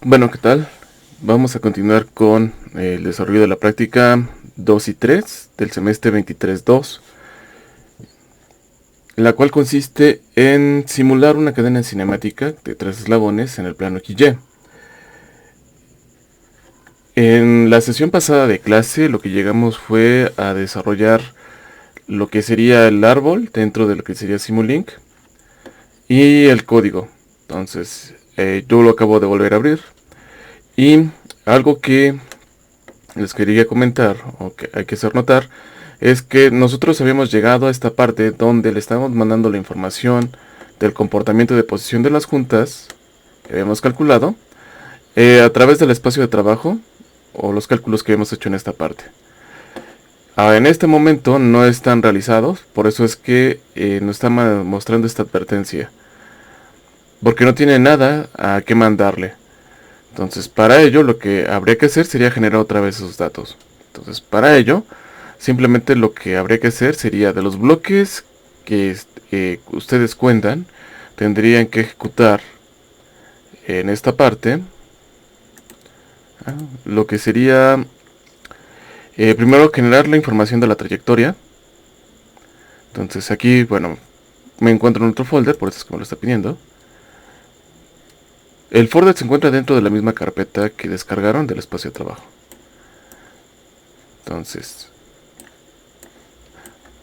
Bueno, ¿qué tal? Vamos a continuar con el desarrollo de la práctica 2 y 3 del semestre 23-2, la cual consiste en simular una cadena cinemática de 3 eslabones en el plano XY. En la sesión pasada de clase lo que llegamos fue a desarrollar lo que sería el árbol dentro de lo que sería Simulink y el código. Entonces, yo lo acabo de volver a abrir y algo que les quería comentar o que hay que hacer notar es que nosotros habíamos llegado a esta parte donde le estábamos mandando la información del comportamiento de posición de las juntas que habíamos calculado a través del espacio de trabajo o los cálculos que habíamos hecho en esta parte. En este momento no están realizados, por eso es que nos está mostrando esta advertencia, porque no tiene nada a qué mandarle. Entonces, para ello lo que habría que hacer sería generar otra vez esos datos. Entonces, para ello, simplemente lo que habría que hacer sería de los bloques que ustedes cuentan, tendrían que ejecutar en esta parte lo que sería primero generar la información de la trayectoria. Entonces aquí, bueno, me encuentro en otro folder, por eso es que me lo está pidiendo. El folder se encuentra dentro de la misma carpeta que descargaron del espacio de trabajo. Entonces,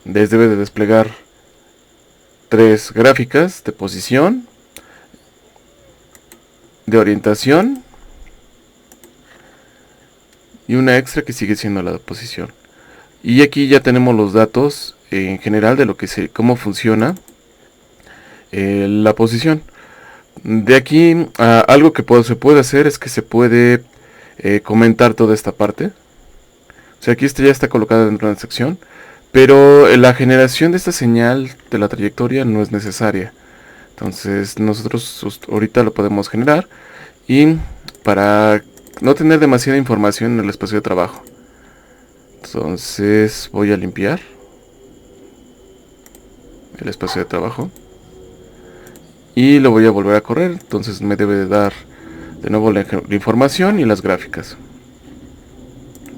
les debe de desplegar 3 gráficas de posición, de orientación y una extra que sigue siendo la posición. Y aquí ya tenemos los datos en general de lo que cómo funciona la posición. De aquí algo que se puede hacer es que se puede comentar toda esta parte. O sea, aquí ya está colocada dentro de una sección, pero la generación de esta señal de la trayectoria no es necesaria. Entonces nosotros ahorita lo podemos generar y para no tener demasiada información en el espacio de trabajo. Entonces voy a limpiar el espacio de trabajo y lo voy a volver a correr. Entonces me debe de dar de nuevo la información y las gráficas,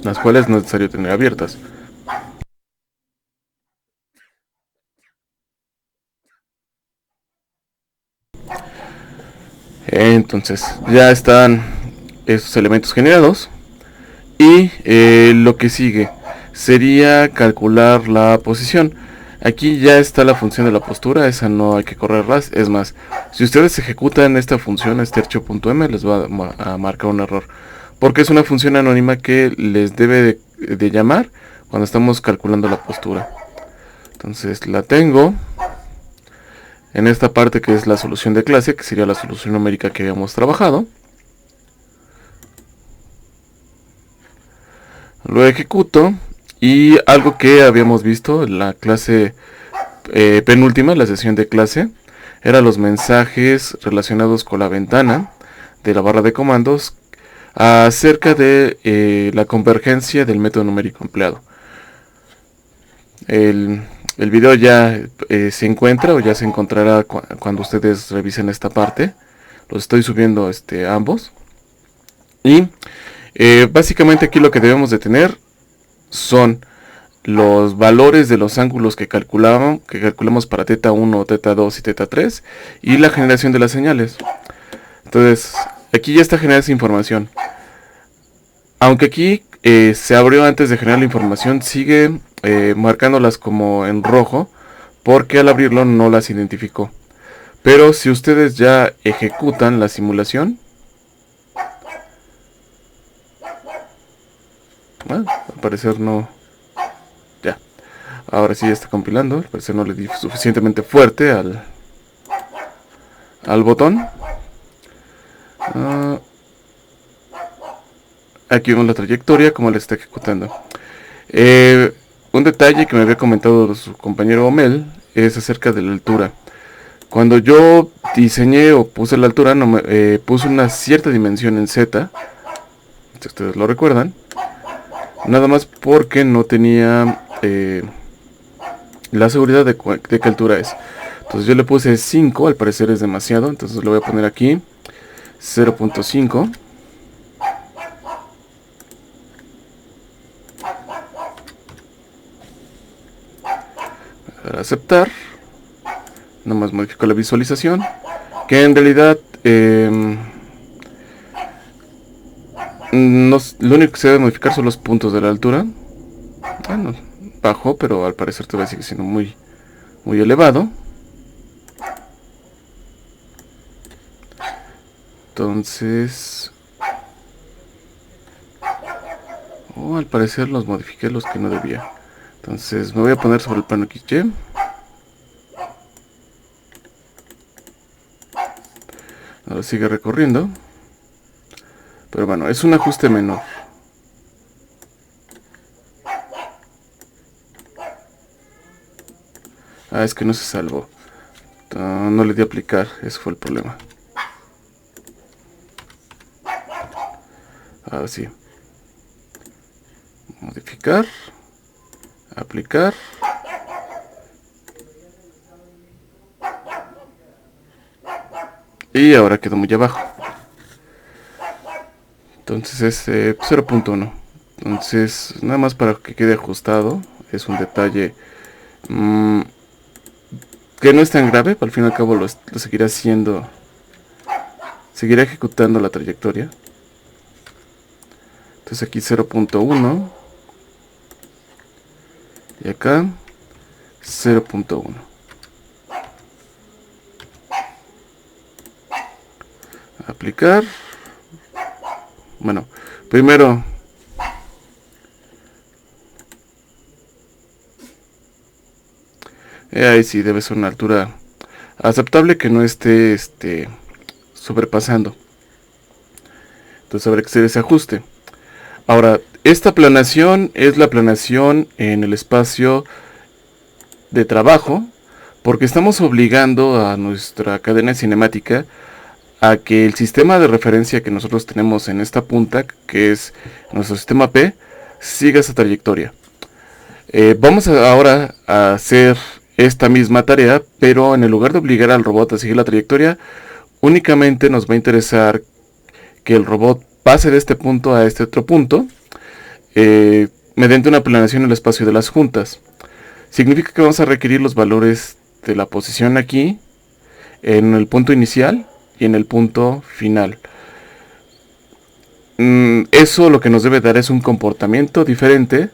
las cuales no es necesario tener abiertas. Entonces ya están estos elementos generados y lo que sigue sería calcular la posición. Aquí ya está la función de la postura, esa no hay que correrlas. Es más, si ustedes ejecutan esta función, este archivo.m, les va a marcar un error, porque es una función anónima que les debe de llamar cuando estamos calculando la postura. Entonces la tengo en esta parte que es la solución de clase, que sería la solución numérica que habíamos trabajado. Lo ejecuto y algo que habíamos visto en la clase penúltima, la sesión de clase, eran los mensajes relacionados con la ventana de la barra de comandos acerca de la convergencia del método numérico empleado. El video ya se encuentra o ya se encontrará cuando ustedes revisen esta parte. Los estoy subiendo ambos. Y básicamente aquí lo que debemos de tener son los valores de los ángulos que calculamos para teta 1, teta 2 y teta 3 y la generación de las señales. Entonces aquí ya está generada esa información. Aunque aquí se abrió antes de generar la información, sigue marcándolas como en rojo porque al abrirlo no las identificó. Pero si ustedes ya ejecutan la simulación, al parecer no. Ya. Ahora sí ya está compilando. Al parecer no le di suficientemente fuerte al botón. Aquí vemos la trayectoria, como le está ejecutando. Un detalle que me había comentado su compañero Omel es acerca de la altura. Cuando yo diseñé o puse la altura, no puse una cierta dimensión en Z, si ustedes lo recuerdan, nada más porque no tenía la seguridad de qué altura es. Entonces yo le puse 5, al parecer es demasiado, entonces lo voy a poner aquí 0.5. Para aceptar, nomás modifico la visualización, que en realidad lo único que se debe modificar son los puntos de la altura. Bueno, bajó, pero al parecer todavía sigue siendo muy elevado. Entonces, al parecer los modifiqué los que no debía. Entonces me voy a poner sobre el plano XY. Ahora sigue recorriendo. Pero bueno, es un ajuste menor. Es que no se salvó. No le di a aplicar, ese fue el problema. Ahora sí. Modificar. Aplicar. Y ahora quedó muy abajo. Entonces es 0.1. Entonces, nada más para que quede ajustado. Es un detalle que no es tan grave. Al fin y al cabo lo seguirá haciendo. Seguirá ejecutando la trayectoria. Entonces aquí 0.1. Y acá 0.1. Aplicar. Bueno, primero ahí sí debe ser una altura aceptable, que no esté sobrepasando. Entonces habrá que hacer ese ajuste. Ahora, esta planación es la planación en el espacio de trabajo, porque estamos obligando a nuestra cadena cinemática a que el sistema de referencia que nosotros tenemos en esta punta, que es nuestro sistema P, siga esa trayectoria. Vamos ahora a hacer esta misma tarea, pero en el lugar de obligar al robot a seguir la trayectoria, únicamente nos va a interesar que el robot pase de este punto a este otro punto, mediante una planeación en el espacio de las juntas. Significa que vamos a requerir los valores de la posición aquí, en el punto inicial y en el punto final. Eso lo que nos debe dar es un comportamiento diferente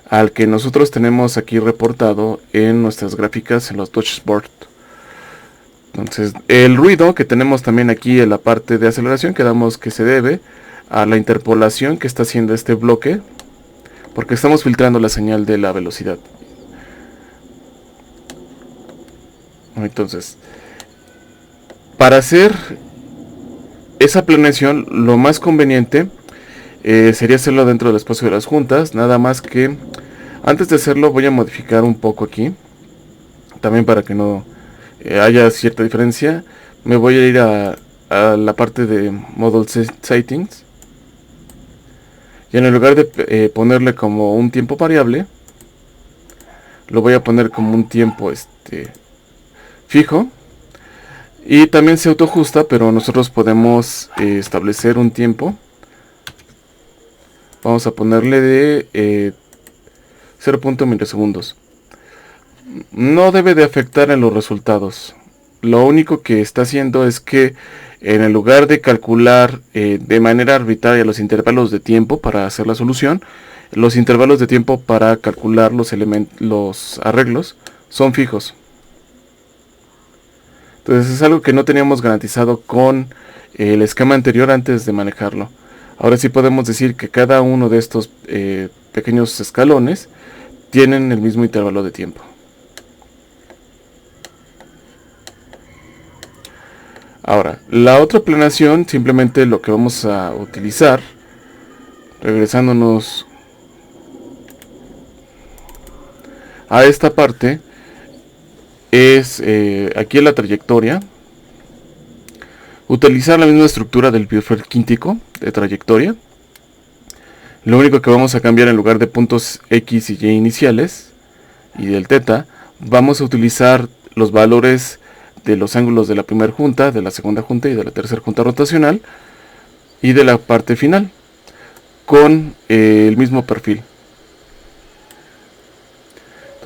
al que nosotros tenemos aquí reportado en nuestras gráficas en los dashboard. Entonces, el ruido que tenemos también aquí en la parte de aceleración, quedamos que se debe a la interpolación que está haciendo este bloque, porque estamos filtrando la señal de la velocidad. Entonces, para hacer esa planeación, lo más conveniente sería hacerlo dentro del espacio de las juntas. Nada más que antes de hacerlo voy a modificar un poco aquí, también para que no haya cierta diferencia. Me voy a ir a la parte de Model Settings, y en el lugar de ponerle como un tiempo variable, lo voy a poner como un tiempo fijo. Y también se autoajusta, pero nosotros podemos establecer un tiempo. Vamos a ponerle de 0.0 milisegundos. No debe de afectar en los resultados. Lo único que está haciendo es que en el lugar de calcular de manera arbitraria los intervalos de tiempo para hacer la solución, los intervalos de tiempo para calcular los arreglos son fijos. Entonces es algo que no teníamos garantizado con el esquema anterior antes de manejarlo. Ahora sí podemos decir que cada uno de estos pequeños escalones tienen el mismo intervalo de tiempo. Ahora, la otra planeación, simplemente lo que vamos a utilizar, regresándonos a esta parte, es aquí en la trayectoria, utilizar la misma estructura del Biufer quíntico de trayectoria. Lo único que vamos a cambiar, en lugar de puntos X y Y iniciales y del teta, vamos a utilizar los valores de los ángulos de la primera junta, de la segunda junta y de la tercera junta rotacional, y de la parte final, con el mismo perfil.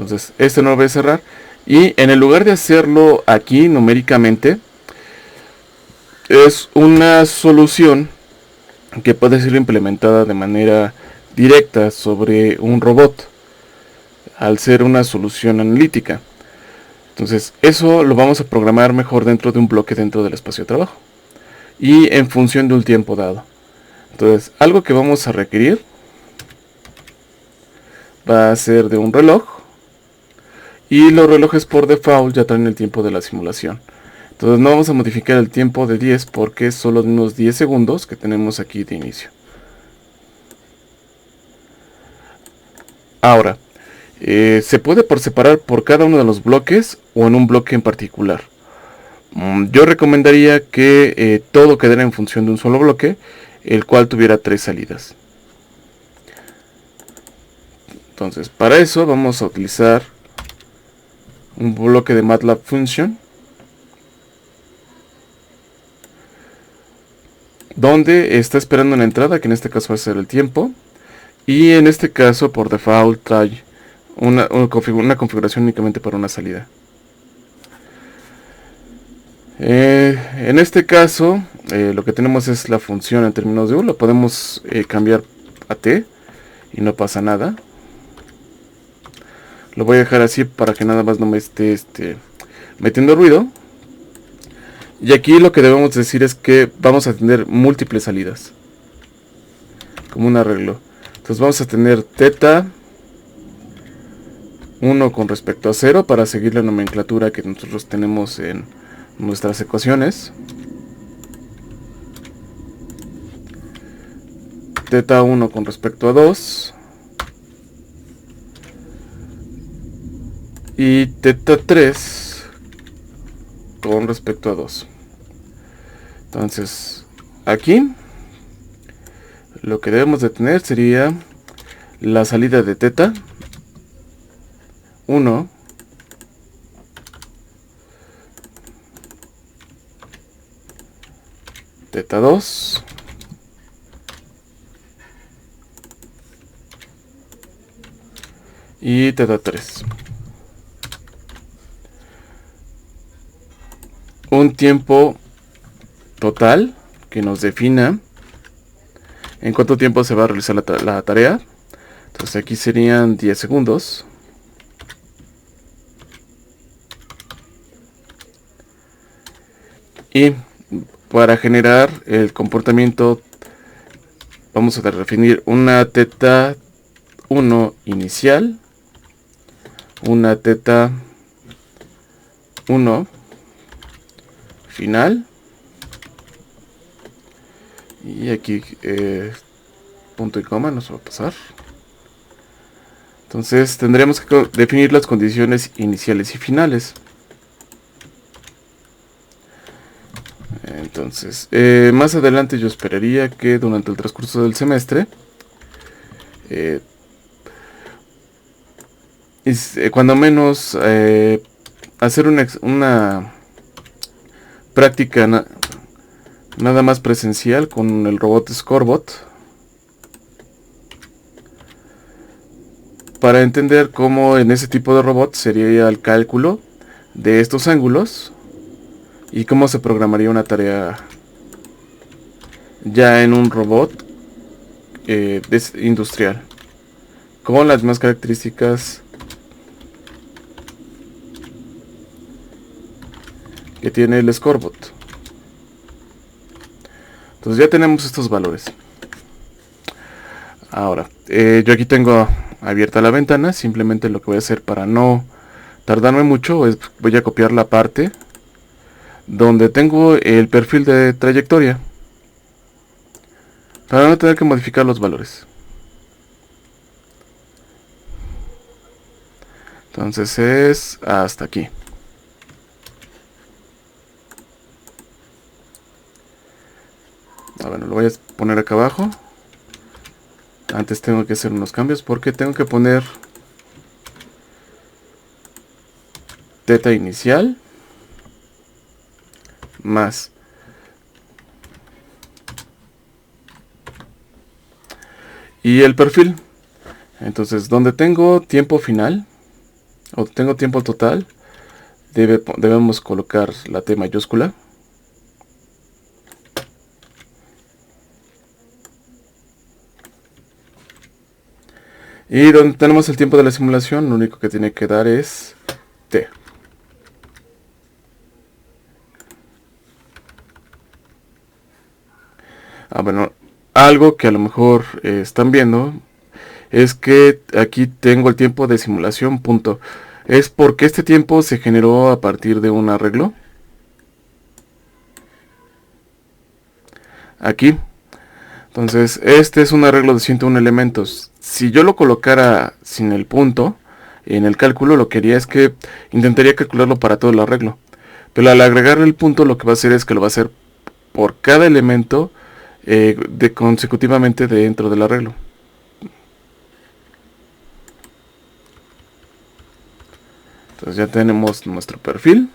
Entonces, este no lo voy a cerrar. Y en el lugar de hacerlo aquí numéricamente, es una solución que puede ser implementada de manera directa sobre un robot, al ser una solución analítica. Entonces eso lo vamos a programar mejor dentro de un bloque dentro del espacio de trabajo y en función de un tiempo dado. Entonces algo que vamos a requerir va a ser de un reloj, y los relojes por default ya traen el tiempo de la simulación. Entonces no vamos a modificar el tiempo de 10 porque es solo de unos 10 segundos que tenemos aquí de inicio. Ahora, se puede por separar por cada uno de los bloques o en un bloque en particular. Yo recomendaría que todo quedara en función de un solo bloque, el cual tuviera 3 salidas. Entonces, para eso vamos a utilizar un bloque de MATLAB Function, donde está esperando una entrada, que en este caso va a ser el tiempo, y en este caso por default trae una configuración únicamente para una salida. En este caso lo que tenemos es la función en términos de U. Lo podemos cambiar a T y no pasa nada. Lo voy a dejar así para que nada más no me esté metiendo ruido. Y aquí lo que debemos decir es que vamos a tener múltiples salidas, como un arreglo. Entonces vamos a tener teta 1 con respecto a 0 para seguir la nomenclatura que nosotros tenemos en nuestras ecuaciones. Teta 1 con respecto a 2. Y teta 3 con respecto a 2. Entonces, aquí lo que debemos de tener sería la salida de teta 1, teta 2, y teta 3. Un tiempo total que nos defina en cuánto tiempo se va a realizar la tarea. Entonces aquí serían 10 segundos. Y para generar el comportamiento vamos a definir una teta 1 inicial, una teta 1 final, y aquí punto y coma nos va a pasar. Entonces tendremos que definir las condiciones iniciales y finales. Entonces más adelante yo esperaría que durante el transcurso del semestre cuando menos hacer una práctica nada más presencial con el robot Scorebot, para entender cómo en ese tipo de robot sería el cálculo de estos ángulos y cómo se programaría una tarea ya en un robot industrial con las mismas características que tiene el Scorebot. Entonces ya tenemos estos valores. Ahora, yo aquí tengo abierta la ventana. Simplemente lo que voy a hacer para no tardarme mucho es voy a copiar la parte donde tengo el perfil de trayectoria para no tener que modificar los valores. Entonces es hasta aquí. Bueno, lo voy a poner acá abajo. Antes tengo que hacer unos cambios porque tengo que poner teta inicial más y el perfil. Entonces donde tengo tiempo final o tengo tiempo total, debemos colocar la T mayúscula. Y donde tenemos el tiempo de la simulación, lo único que tiene que dar es T. Bueno, algo que a lo mejor están viendo es que aquí tengo el tiempo de simulación, punto. Es porque este tiempo se generó a partir de un arreglo. Aquí. Entonces, este es un arreglo de 101 elementos. Si yo lo colocara sin el punto en el cálculo, lo que haría es que intentaría calcularlo para todo el arreglo. Pero al agregarle el punto, lo que va a hacer es que lo va a hacer por cada elemento consecutivamente dentro del arreglo. Entonces ya tenemos nuestro perfil.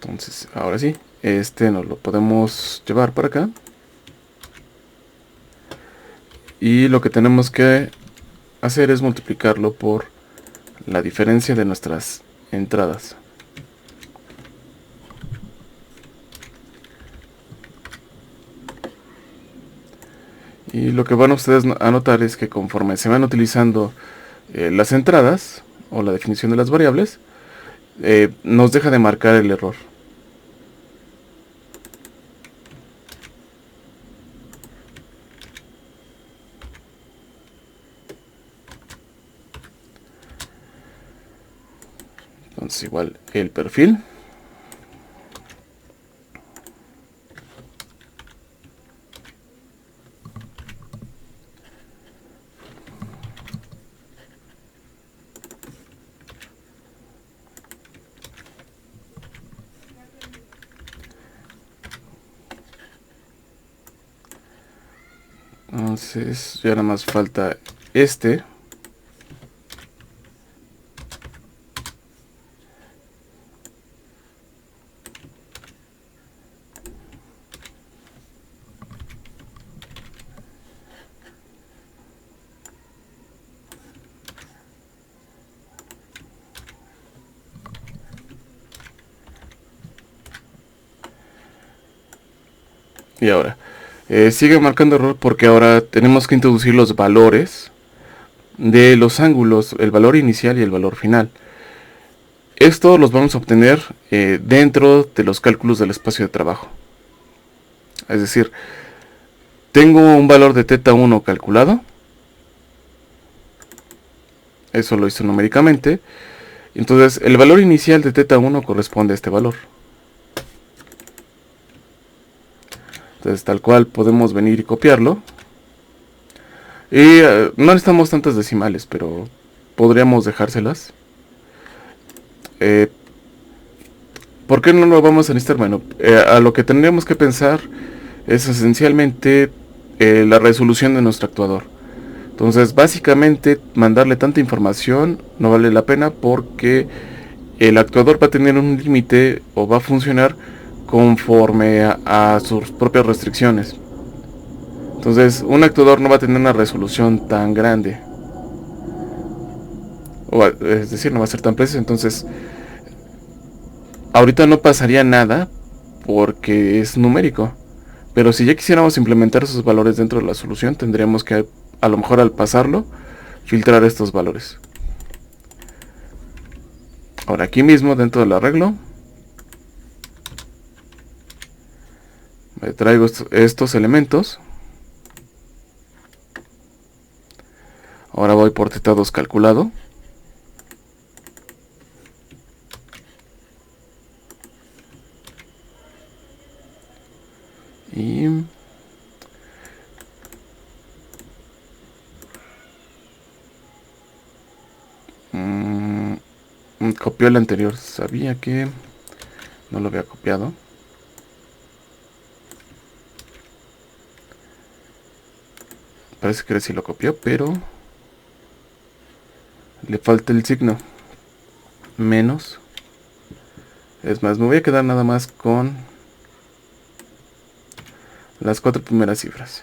Entonces, ahora sí, este nos lo podemos llevar para acá. Y lo que tenemos que hacer es multiplicarlo por la diferencia de nuestras entradas. Y lo que van ustedes a notar es que conforme se van utilizando las entradas o la definición de las variables, nos deja de marcar el error. Entonces igual el perfil. Entonces ya nada más falta este. Y ahora, sigue marcando error porque ahora tenemos que introducir los valores de los ángulos, el valor inicial y el valor final. Esto los vamos a obtener dentro de los cálculos del espacio de trabajo. Es decir, tengo un valor de θ1 calculado. Eso lo hizo numéricamente. Entonces, el valor inicial de θ1 corresponde a este valor. Entonces, tal cual podemos venir y copiarlo. Y no necesitamos tantas decimales, pero podríamos dejárselas. ¿Por qué no lo vamos a necesitar? Bueno, a lo que tendríamos que pensar es esencialmente la resolución de nuestro actuador. Entonces, básicamente, mandarle tanta información no vale la pena porque el actuador va a tener un límite o va a funcionar conforme a sus propias restricciones. Entonces, un actuador no va a tener una resolución tan grande. Es decir, no va a ser tan preciso. Entonces, ahorita no pasaría nada porque es numérico. Pero si ya quisiéramos implementar esos valores dentro de la solución, tendríamos que, a lo mejor al pasarlo, filtrar estos valores. Ahora aquí mismo, dentro del arreglo, me traigo estos elementos. Ahora voy por θ2 calculado. Y copió el anterior. Sabía que no lo había copiado. Parece que sí lo copió, pero le falta el signo. Menos. Es más, me voy a quedar nada más con las 4 primeras cifras.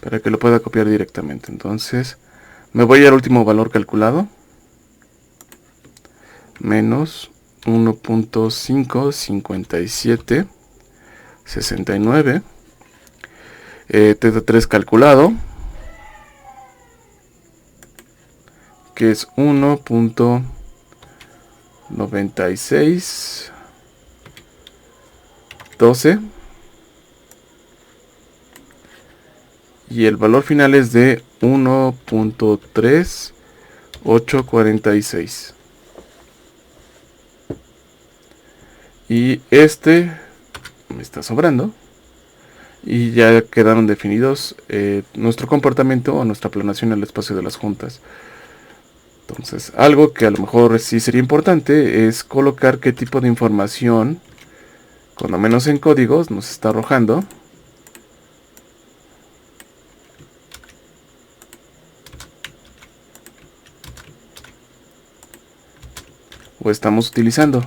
para que lo pueda copiar directamente. Entonces me voy al último valor calculado, menos 1.55769, teta 3 calculado, que es 1.9612, y el valor final es de 1.3846. Y este me está sobrando. Y ya quedaron definidos nuestro comportamiento o nuestra planeación en el espacio de las juntas. Entonces, algo que a lo mejor sí sería importante es colocar qué tipo de información, cuando menos en códigos, nos está arrojando. O estamos utilizando.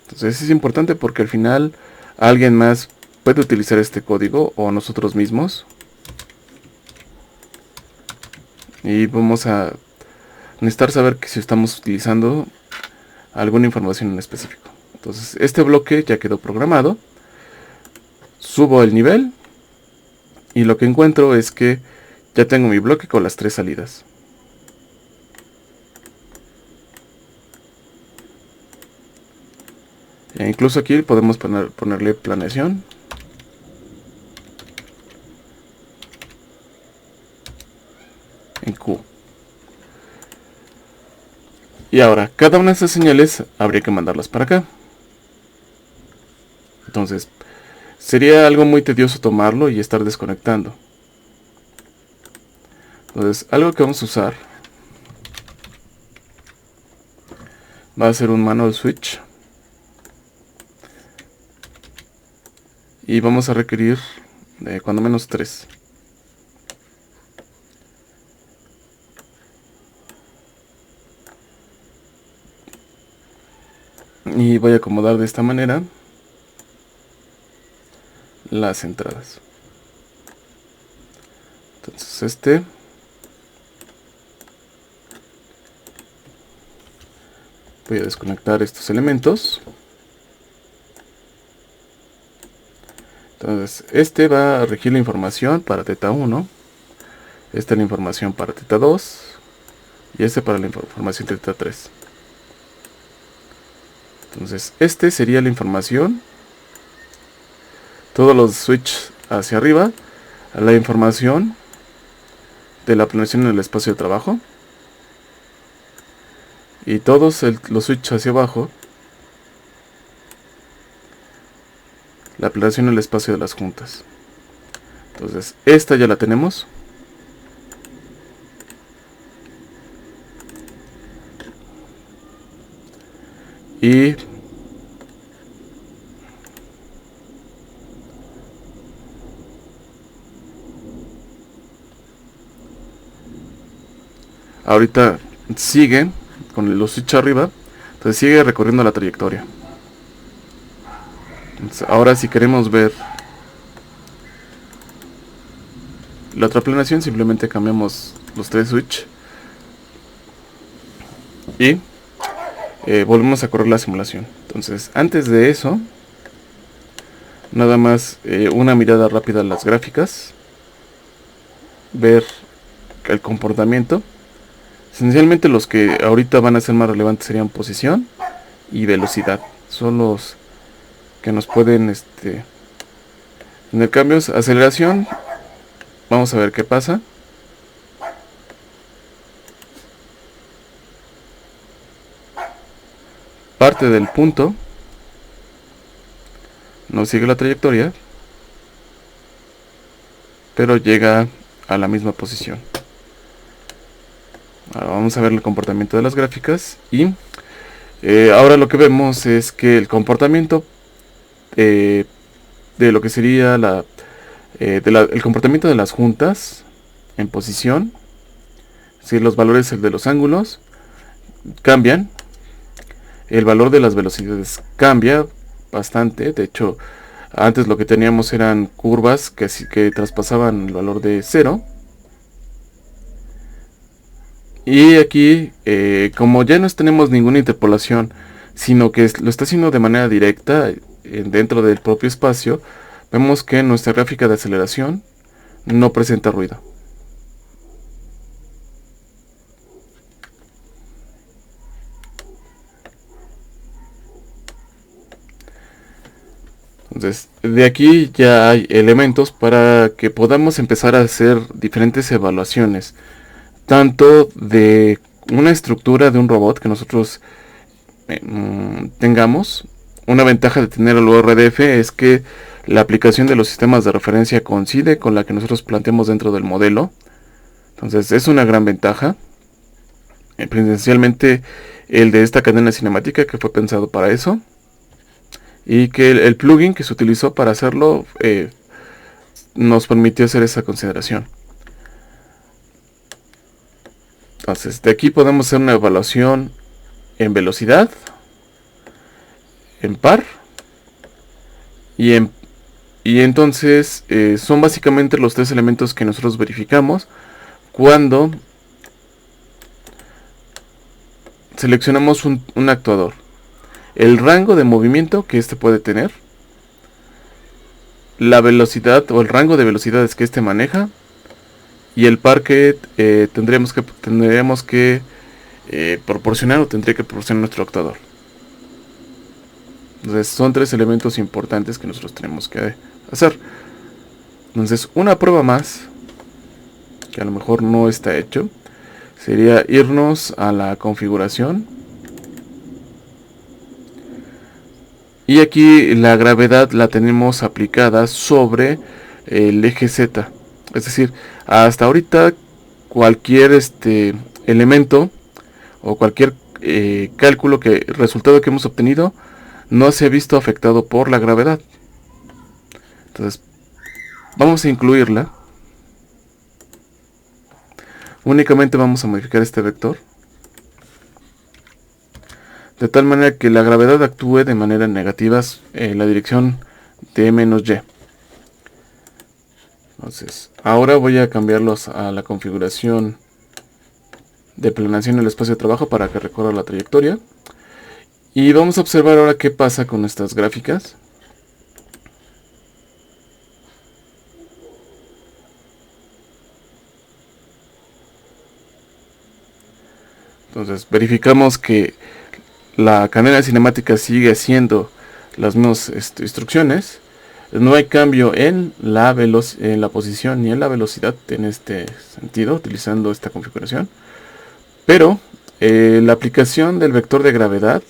Entonces es importante porque al final alguien más puede utilizar este código o nosotros mismos. Y vamos a necesitar saber que si estamos utilizando alguna información en específico. Entonces este bloque ya quedó programado. Subo el nivel. Y lo que encuentro es que ya tengo mi bloque con las 3 salidas. E incluso aquí podemos ponerle planeación. En Q. Y ahora, cada una de estas señales habría que mandarlas para acá. Entonces, sería algo muy tedioso tomarlo y estar desconectando. Entonces, algo que vamos a usar va a ser un manual switch. Y vamos a requerir cuando menos 3. Y voy a acomodar de esta manera las entradas. Entonces voy a desconectar estos elementos. Entonces va a regir la información para teta 1, esta es la información para teta 2 y para la información teta 3. Entonces sería la información, todos los switches hacia arriba, la información de la planeación en el espacio de trabajo, y todos los switches hacia abajo, la planeación en el espacio de las juntas. Entonces esta ya la tenemos. Y ahorita sigue con los switches arriba. Entonces sigue recorriendo la trayectoria. Entonces, ahora si queremos ver la otra planeación, simplemente cambiamos los 3 switches y volvemos a correr la simulación. Entonces antes de eso, nada más una mirada rápida a las gráficas, ver el comportamiento. Esencialmente los que ahorita van a ser más relevantes serían posición y velocidad. Son los que nos pueden tener cambios. Aceleración, vamos a ver qué pasa. Parte del punto, no sigue la trayectoria, pero llega a la misma posición. Ahora vamos a ver el comportamiento de las gráficas. Y ahora lo que vemos es que el comportamiento de lo que sería el comportamiento de las juntas en posición, si los valores de los ángulos cambian, el valor de las velocidades cambia bastante. De hecho, Antes lo que teníamos eran curvas que traspasaban el valor de 0. Y aquí, como ya no tenemos ninguna interpolación, sino que lo está haciendo de manera directa dentro del propio espacio, vemos que nuestra gráfica de aceleración no presenta ruido. Entonces, de aquí ya hay elementos para que podamos empezar a hacer diferentes evaluaciones, tanto de una estructura de un robot que nosotros tengamos. Una ventaja de tener el URDF es que la aplicación de los sistemas de referencia coincide con la que nosotros planteamos dentro del modelo. Entonces es una gran ventaja. Presencialmente el de esta cadena cinemática, que fue pensado para eso, y que el plugin que se utilizó para hacerlo nos permitió hacer esa consideración. Entonces de aquí podemos hacer una evaluación en velocidad, en par, y entonces son básicamente los tres elementos que nosotros verificamos cuando seleccionamos un actuador: el rango de movimiento que éste puede tener, la velocidad o el rango de velocidades que éste maneja, y el par que tendríamos que proporcionar o tendría que proporcionar nuestro actuador. Entonces son tres elementos importantes que nosotros tenemos que hacer. Entonces una prueba más, que a lo mejor no está hecho, sería irnos a la configuración. Y aquí la gravedad la tenemos aplicada sobre el eje Z. Es decir, hasta ahorita cualquier elemento o cualquier resultado que hemos obtenido no se ha visto afectado por la gravedad. Entonces vamos a incluirla. Únicamente vamos a modificar este vector de tal manera que la gravedad actúe de manera negativa en la dirección de -y. Entonces ahora voy a cambiarlos a la configuración de planación en el espacio de trabajo para que recorra la trayectoria. Y vamos a observar ahora qué pasa con estas gráficas. Entonces verificamos que la cadena cinemática sigue haciendo las mismas instrucciones. No hay cambio en la posición ni en la velocidad en este sentido, utilizando esta configuración. Pero la aplicación del vector de gravedad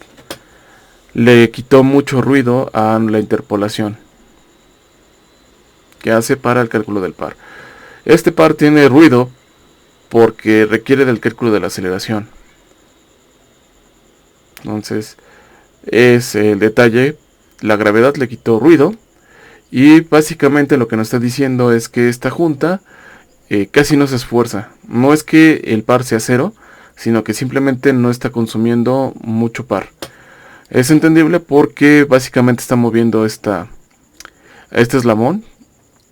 le quitó mucho ruido a la interpolación que hace para el cálculo del par. Este par tiene ruido porque requiere del cálculo de la aceleración. Entonces es el detalle: la gravedad le quitó ruido, y básicamente lo que nos está diciendo es que esta junta casi no se esfuerza. No es que el par sea cero, sino que simplemente no está consumiendo mucho par. Es entendible porque básicamente está moviendo este eslabón,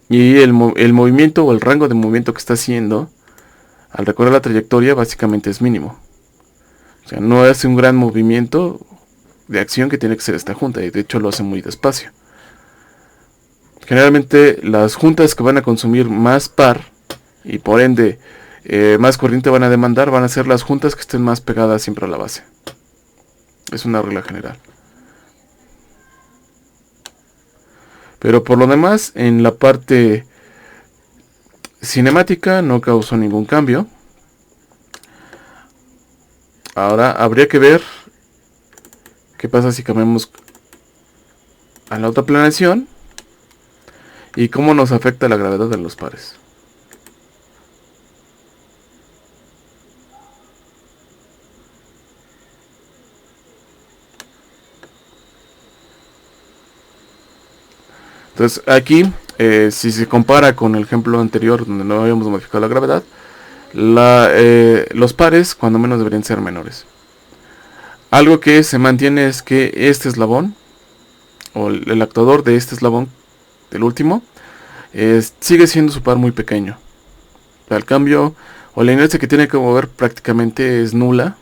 y el movimiento o el rango de movimiento que está haciendo al recorrer la trayectoria básicamente es mínimo. O sea, no hace un gran movimiento de acción que tiene que ser esta junta, y de hecho lo hace muy despacio. Generalmente las juntas que van a consumir más par y por ende más corriente van a demandar, van a ser las juntas que estén más pegadas siempre a la base. Es una regla general. Pero por lo demás, en la parte cinemática no causó ningún cambio. Ahora habría que ver qué pasa si cambiamos a la otra planación y cómo nos afecta la gravedad de los pares. Entonces aquí, si se compara con el ejemplo anterior donde no habíamos modificado la gravedad, los pares cuando menos deberían ser menores. Algo que se mantiene es que este eslabón o el actuador de este eslabón, del último, sigue siendo su par muy pequeño. Al cambio, o la inercia que tiene que mover prácticamente es nula.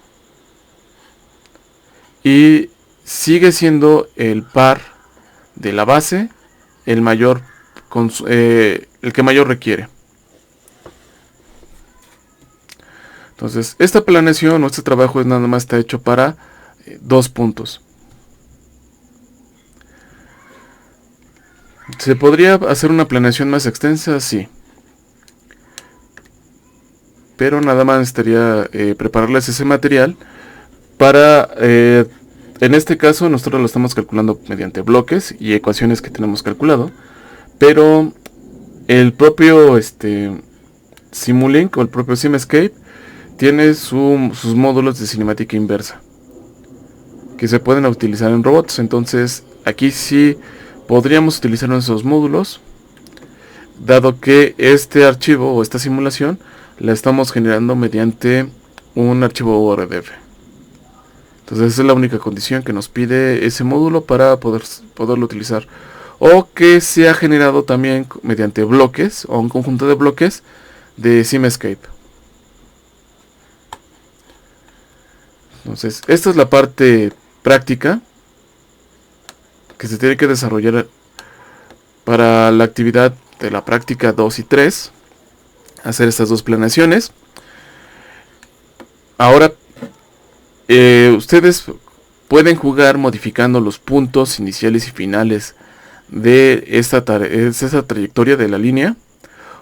Y sigue siendo el par de la base el mayor, el que mayor requiere. Entonces, esta planeación o este trabajo es nada más está hecho para 2 puntos. ¿Se podría hacer una planeación más extensa? Sí. Pero nada más estaría prepararles ese material para... en este caso nosotros lo estamos calculando mediante bloques y ecuaciones que tenemos calculado. Pero el propio Simulink o el propio Simescape tiene sus módulos de cinemática inversa que se pueden utilizar en robots. Entonces aquí sí podríamos utilizar esos módulos, dado que este archivo o esta simulación la estamos generando mediante un archivo URDF. Entonces esa es la única condición que nos pide ese módulo para poderlo utilizar, o que sea generado también mediante bloques o un conjunto de bloques de Simescape. Entonces esta es la parte práctica que se tiene que desarrollar para la actividad de la práctica 2 y 3, hacer estas dos planeaciones. Ahora ustedes pueden jugar modificando los puntos iniciales y finales de esta trayectoria de la línea,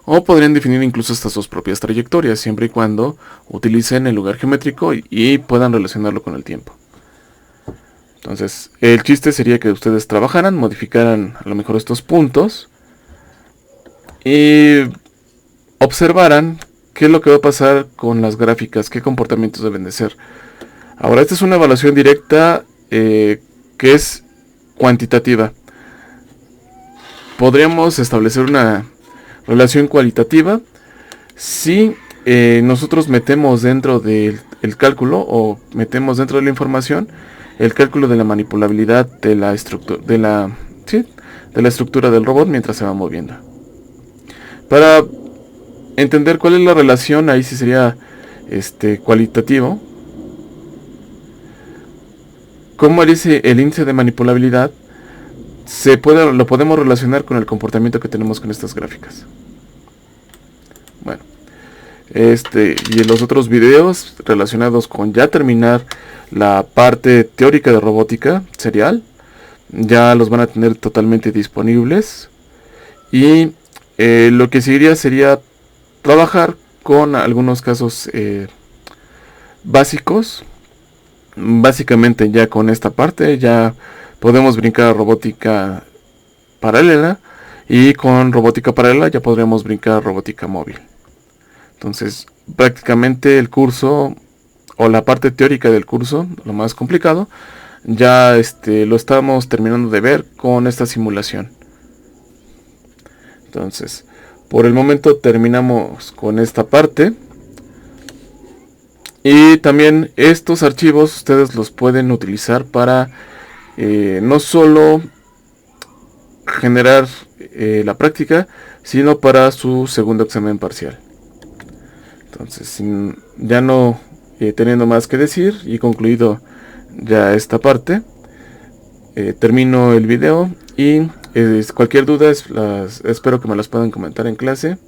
o podrían definir incluso estas dos propias trayectorias, siempre y cuando utilicen el lugar geométrico y puedan relacionarlo con el tiempo. Entonces, el chiste sería que ustedes trabajaran, modificaran a lo mejor estos puntos y observaran qué es lo que va a pasar con las gráficas, qué comportamientos deben de ser. Ahora, esta es una evaluación directa que es cuantitativa. Podríamos establecer una relación cualitativa si nosotros metemos dentro del cálculo o metemos dentro de la información el cálculo de la manipulabilidad de la estructura del robot mientras se va moviendo. Para entender cuál es la relación, ahí sí sería cualitativo. Cómo el índice de manipulabilidad lo podemos relacionar con el comportamiento que tenemos con estas gráficas. Bueno, y en los otros videos relacionados con ya terminar la parte teórica de robótica serial, ya los van a tener totalmente disponibles. Y lo que seguiría sería trabajar con algunos casos básicos. Básicamente ya con esta parte ya podemos brincar a robótica paralela, y con robótica paralela ya podríamos brincar a robótica móvil. Entonces prácticamente el curso o la parte teórica del curso, lo más complicado, ya lo estamos terminando de ver con esta simulación. Entonces por el momento terminamos con esta parte. Y también estos archivos ustedes los pueden utilizar para no solo generar la práctica, sino para su segundo examen parcial. Entonces, ya no teniendo más que decir y concluido ya esta parte, termino el video y cualquier duda espero que me las puedan comentar en clase.